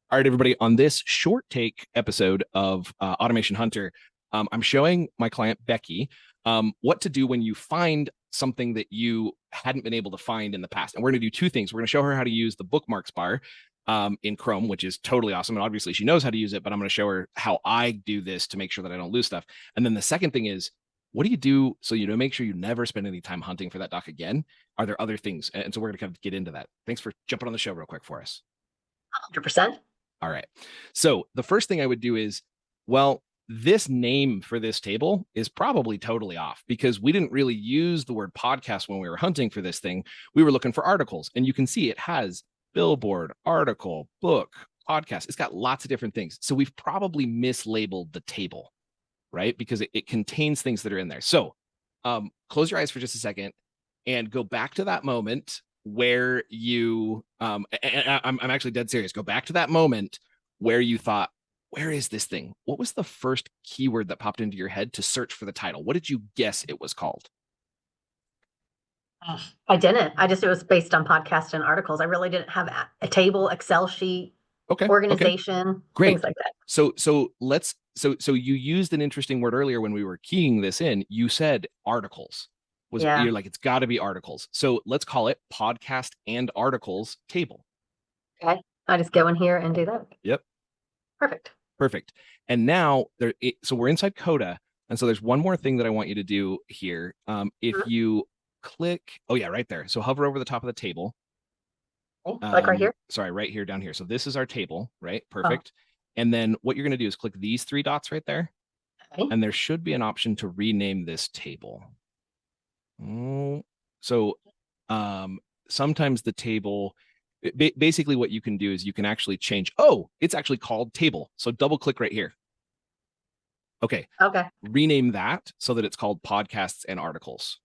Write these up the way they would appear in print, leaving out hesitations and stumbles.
All right, everybody, on this short take episode of Automation Hunter, I'm showing my client, Becky, what to do when you find something that you hadn't been able to find in the past. And we're going to do two things. We're going to show her how to use the bookmarks bar in Chrome, which is totally awesome. And obviously she knows how to use it, but I'm going to show her how I do this to make sure that I don't lose stuff. And then the second thing is, what do you do so you make sure you never spend any time hunting for that doc again? Are there other things? And so we're going to kind of get into that. Thanks for jumping on the show real quick for us. 100%. All right. So the first thing I would do is, well, this name for this table is probably totally off because we didn't really use the word podcast when we were hunting for this thing. We were looking for articles, and you can see it has billboard, article, book, podcast. It's got lots of different things. So we've probably mislabeled the table, right? Because it contains things that are in there. So close your eyes for just a second and go back to that moment where you I'm actually dead serious. Go back to that moment where you thought, where is this thing? What was the first keyword that popped into your head to search for the title? What did you guess it was called? I didn't. It was based on podcast and articles. I really didn't have a table, Excel sheet, Okay. organization, Great. things like that. So you used an interesting word earlier when we were keying this in. You said articles. You're like, it's got to be articles. So let's call it podcast and articles table. Okay. I just go in here and do that. Yep. Perfect. And now so we're inside Coda. And so there's one more thing that I want you to do here. If you click, oh yeah, right there. So hover over the top of the table. Like right here? Sorry, right here, down here. So this is our table, right? Perfect. And then what you're going to do is click these three dots right there. Okay. And there should be an option to rename this table. So sometimes the table, basically what you can do is you can actually change. Oh, it's actually called table. So double click right here. Okay. Rename that so that it's called podcasts and articles.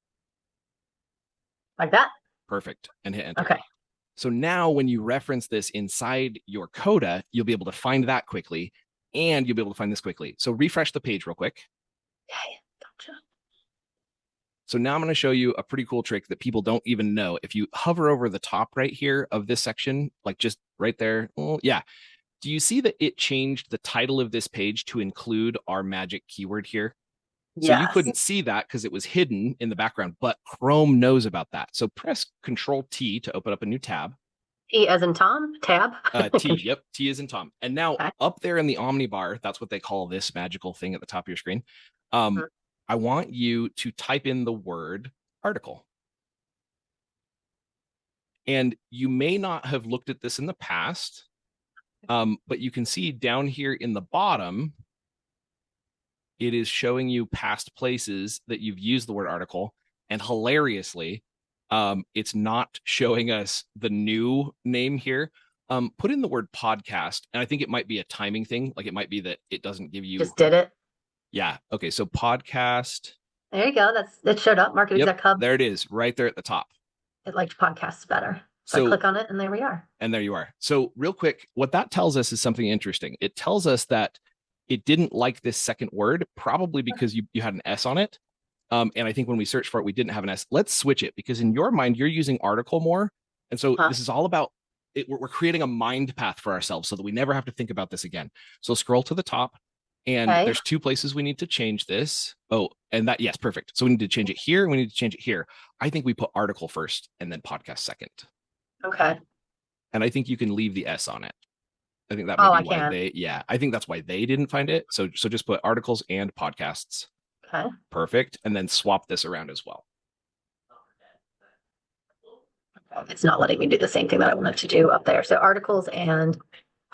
Like that? Perfect. And hit enter. Okay. So now when you reference this inside your Coda, you'll be able to find that quickly, and you'll be able to find this quickly. So refresh the page real quick. Okay. Gotcha. So now I'm going to show you a pretty cool trick that people don't even know. If you hover over the top right here of this section, like just right there. Well, yeah. Do you see that it changed the title of this page to include our magic keyword here? So you couldn't see that because it was hidden in the background, but Chrome knows about that. So press Control T to open up a new tab. T as in Tom, tab. T, yep, T as in Tom. And now up there in the Omnibar, that's what they call this magical thing at the top of your screen. I want you to type in the word article. And you may not have looked at this in the past, but you can see down here in the bottom, it is showing you past places that you've used the word article. And hilariously, it's not showing us the new name here. Put in the word podcast, and I think it might be a timing thing. Like it might be that it doesn't give you. Just did it. Yeah. Okay. So podcast. There you go. It showed up. Market Exec Hub. There it is, right there at the top. It liked podcasts better. So I click on it, and there we are. And there you are. So real quick, what that tells us is something interesting. It tells us that it didn't like this second word, probably because you had an S on it. And I think when we searched for it, we didn't have an S. Let's switch it because in your mind, you're using article more. And so this is all about it. We're creating a mind path for ourselves so that we never have to think about this again. So scroll to the top. And there's two places we need to change this. Oh, and that, yes, perfect. So we need to change it here. And we need to change it here. I think we put article first and then podcast second. Okay. And I think you can leave the S on it. I think that might be why I think that's why they didn't find it. So just put articles and podcasts. Okay. Perfect. And then swap this around as well. It's not letting me do the same thing that I wanted to do up there. So articles and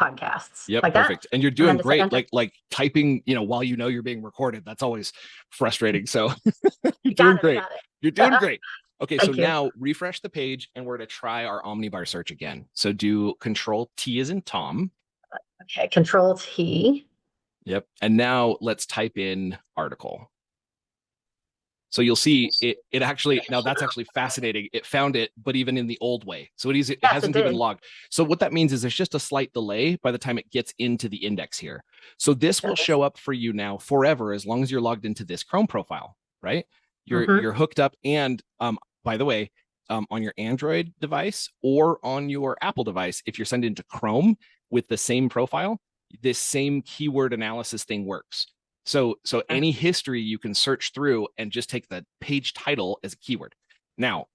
podcasts. Yep, like perfect. That? And you're doing great. Like typing, while you're being recorded. That's always frustrating. So you're doing great. You're doing great. Okay, so now refresh the page and we're going to try our Omnibar search again. So do Control T as in Tom. Okay, Control T. Yep. And now let's type in article. So you'll see it actually, now that's actually fascinating. It found it, but even in the old way. So it hasn't even logged. So what that means is there's just a slight delay by the time it gets into the index here. So this will show up for you now forever, as long as you're logged into this Chrome profile, right? You're hooked up. And by the way, on your Android device or on your Apple device, if you're sent into Chrome, with the same profile, this same keyword analysis thing works. So any history you can search through and just take the page title as a keyword. Now,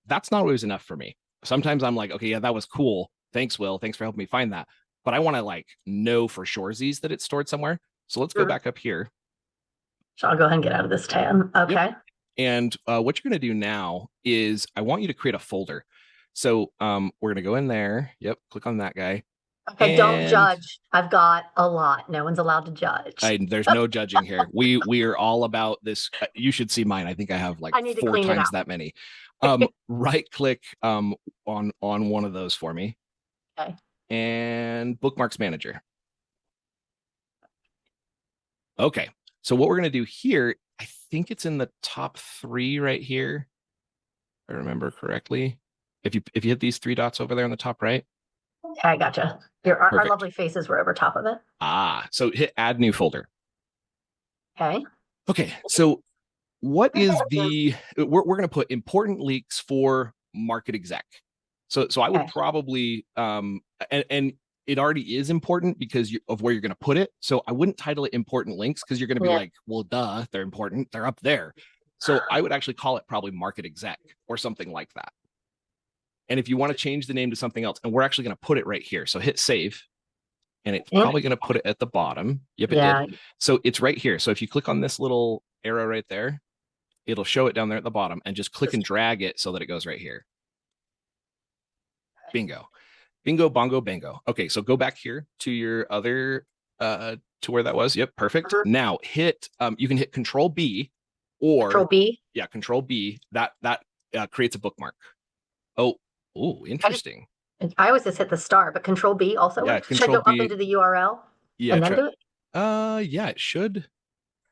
that's not always enough for me. Sometimes I'm like, okay, yeah, that was cool. Thanks, Will. Thanks for helping me find that. But I want to like know for surezies that it's stored somewhere. So let's go back up here. So I'll go ahead and get out of this tab. Okay. Yep. And what you're going to do now is I want you to create a folder. So we're going to go in there. Yep. Click on that guy. Okay, don't judge. I've got a lot. No one's allowed to judge. There's no judging here. We are all about this. You should see mine. I think I have like 4 times that many. Right click on one of those for me. Okay. And Bookmarks Manager. Okay. So what we're going to do here, I think it's in the top 3 right here. If I remember correctly. If you hit these 3 dots over there on the top right. Okay, I gotcha. Our lovely faces were over top of it. So hit add new folder. Okay. Okay. So what is we're going to put important leaks for market exec. So I would probably and it already is important because of where you're going to put it. So I wouldn't title it important links because you're going to be like, well, duh, they're important. They're up there. So I would actually call it probably market exec or something like that. And if you want to change the name to something else, and we're actually going to put it right here. So hit save, and it's probably going to put it at the bottom. Yep, it did. So it's right here. So if you click on this little arrow right there, it'll show it down there at the bottom, and just click and drag it so that it goes right here. Bingo. Bingo, bongo, bango. Okay, so go back here to your other, to where that was. Yep, perfect. Now hit, you can hit Control B or Control B. Yeah, Control B. That creates a bookmark. Oh, interesting. I always just hit the star, but Control B also. Yeah, Should I go up into the URL? Yeah, and then do it? Yeah, it should.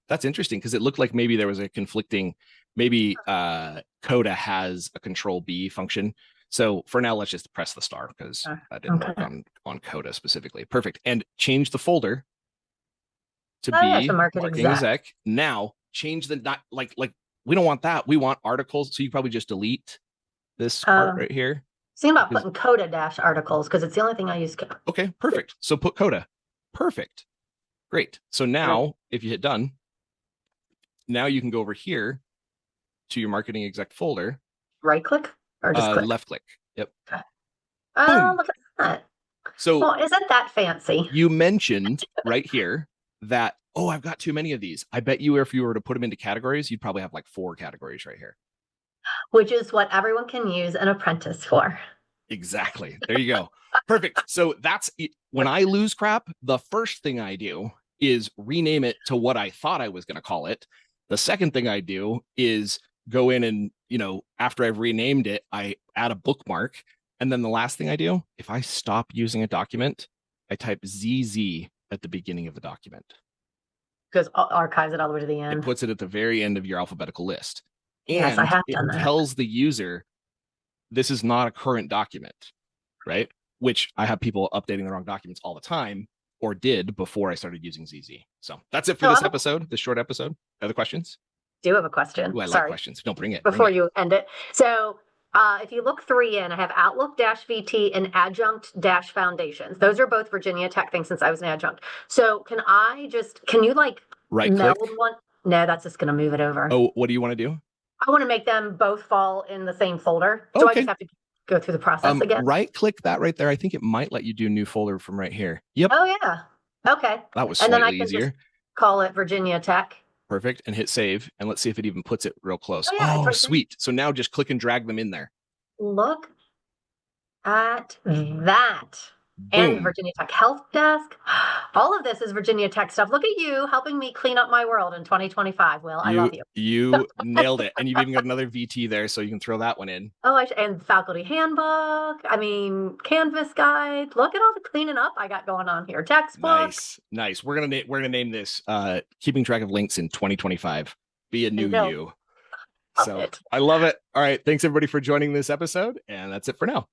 That's interesting because it looked like maybe there was a conflicting. Maybe Coda has a Control B function. So for now, let's just press the star because that didn't work on Coda specifically. Perfect. And change the folder to be marketing exec. Now change the not like we don't want that. We want articles. So you probably just delete this part right here. Think about putting Coda dash articles because it's the only thing I use. Okay, perfect. So put Coda. Perfect. Great. So now if you hit done, now you can go over here to your marketing exec folder. Right click or just click? Left click. Yep. Okay. Oh, look at that. So isn't that fancy? You mentioned right here that, I've got too many of these. I bet you if you were to put them into categories, you'd probably have like 4 categories right here. Which is what everyone can use an apprentice for. Exactly. There you go. Perfect. So that's when I lose crap, the first thing I do is rename it to what I thought I was going to call it. The second thing I do is go in and, after I've renamed it, I add a bookmark. And then the last thing I do, if I stop using a document, I type ZZ at the beginning of the document. Because archives it all the way to the end. It puts it at the very end of your alphabetical list. Yes, I have done that. It tells the user this is not a current document, right? Which I have people updating the wrong documents all the time, or did before I started using ZZ. So that's it for this episode, this short episode. Other questions? Do have a question. I like questions. Don't bring it. Before you end it. So if you look 3 in, I have Outlook-VT and Adjunct-Foundations. Those are both Virginia Tech things since I was an adjunct. So can you right meld click? One? No, that's just going to move it over. Oh, what do you want to do? I want to make them both fall in the same folder. So I just have to go through the process again. Right click that right there. I think it might let you do new folder from right here. Yep. Oh, yeah. Okay. That was slightly easier. And then I can just call it Virginia Tech. Perfect. And hit save. And let's see if it even puts it real close. Sweet. So now just click and drag them in there. Look at that. Boom. And Virginia Tech Help Desk. All of this is Virginia Tech stuff. Look at you helping me clean up my world in 2025. Will, I love you. You nailed it. And you've even got another VT there, so you can throw that one in. And faculty handbook. Canvas guide. Look at all the cleaning up I got going on here. Textbook. Nice. We're gonna name this keeping track of links in 2025. Be a new you. So I love it. All right. Thanks everybody for joining this episode. And that's it for now.